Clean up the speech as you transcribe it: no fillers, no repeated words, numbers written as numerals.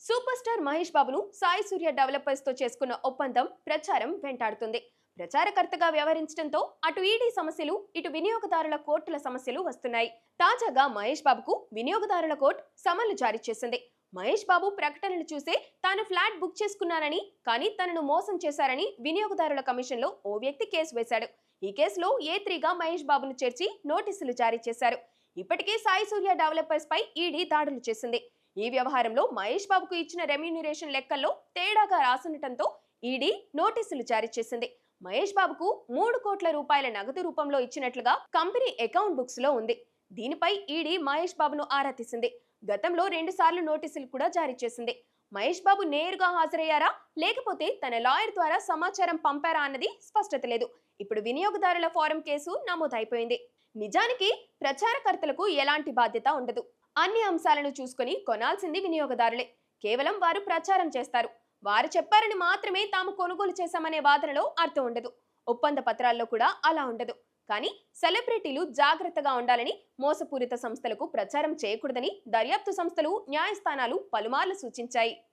Super star Mahesh బాబును సాయి సూర్య developers తో చేసుకున్న ఒప్పందం ప్రచారం వెంటాడుతుంది. ప్రచారకర్తగా వ్యవహరించడంతో అటు ఈడీ సమస్యలు, ఇటు వినియోగదారుల కోర్టుల సమస్యలు వస్తున్నాయి. తాజాగా మహేష్ బాబుకు వినియోగదారుల కోర్టు సమన్లు జారీ చేసింది. మహేష్ బాబు ప్రకటనలు చూసే తాను ఫ్లాట్ బుక్ చేసుకున్నానని, కానీ తనను మోసం చేశారని వినియోగదారుల కమిషన్ లో ఓ వ్యక్తి కేసు వేశాడు. ఈ కేసులో ఏ3గా మహేష్ బాబును చేర్చి నోటీసులు జారీ చేశారు. ఇప్పటికే సాయి సూర్య డెవలపర్స్ పై ఈడీ దాడులు చేసింది. ఈ వ్యవహారంలో మహేష్ బాబుకు ఇచ్చిన రెమ్యూనరేషన్ లెక్కల్లో తేడాగా రాసుండటంతో ఈడీ నోటీసులు జారీ చేసింది. మహేష్ బాబుకు 3 కోట్ల రూపాయల నగదు రూపంలో ఇచ్చినట్లుగా కంపెనీ అకౌంట్ బుక్స్ లో ఉంది. దీనిపై ఈడీ మహేష్ బాబును ఆరా తీసింది. గతంలో 2 సార్లు నోటీసులు కూడా జారీ చేసింది. మహేష్ బాబు నేరుగా హాజరయ్యారా, లేకపోతే తన లాయర్ ద్వారా సమాచారం పంపారా అన్నది స్పష్టత లేదు. ఇప్పుడు వినియోగదారుల ఫోరం కేసు నమోదైపోయింది. నిజానికి ప్రచారకర్తలకు ఎలాంటి బాధ్యత ఉండదు. అన్ని అంశాలను చూసుకొని కొనాల్సింది వినియోగదారులే. కేవలం వారు ప్రచారం చేస్తారు. వారు చెప్పారని మాత్రమే తాము కొనుగోలు చేశామనే వాదనలో అర్థం ఉండదు. ఒప్పంద పత్రాల్లో కూడా అలా ఉండదు. కానీ సెలబ్రిటీలు జాగ్రత్తగా ఉండాలని, మోసపూరిత సంస్థలకు ప్రచారం చేయకూడదని దర్యాప్తు సంస్థలు, న్యాయస్థానాలు పలుమార్లు సూచించాయి.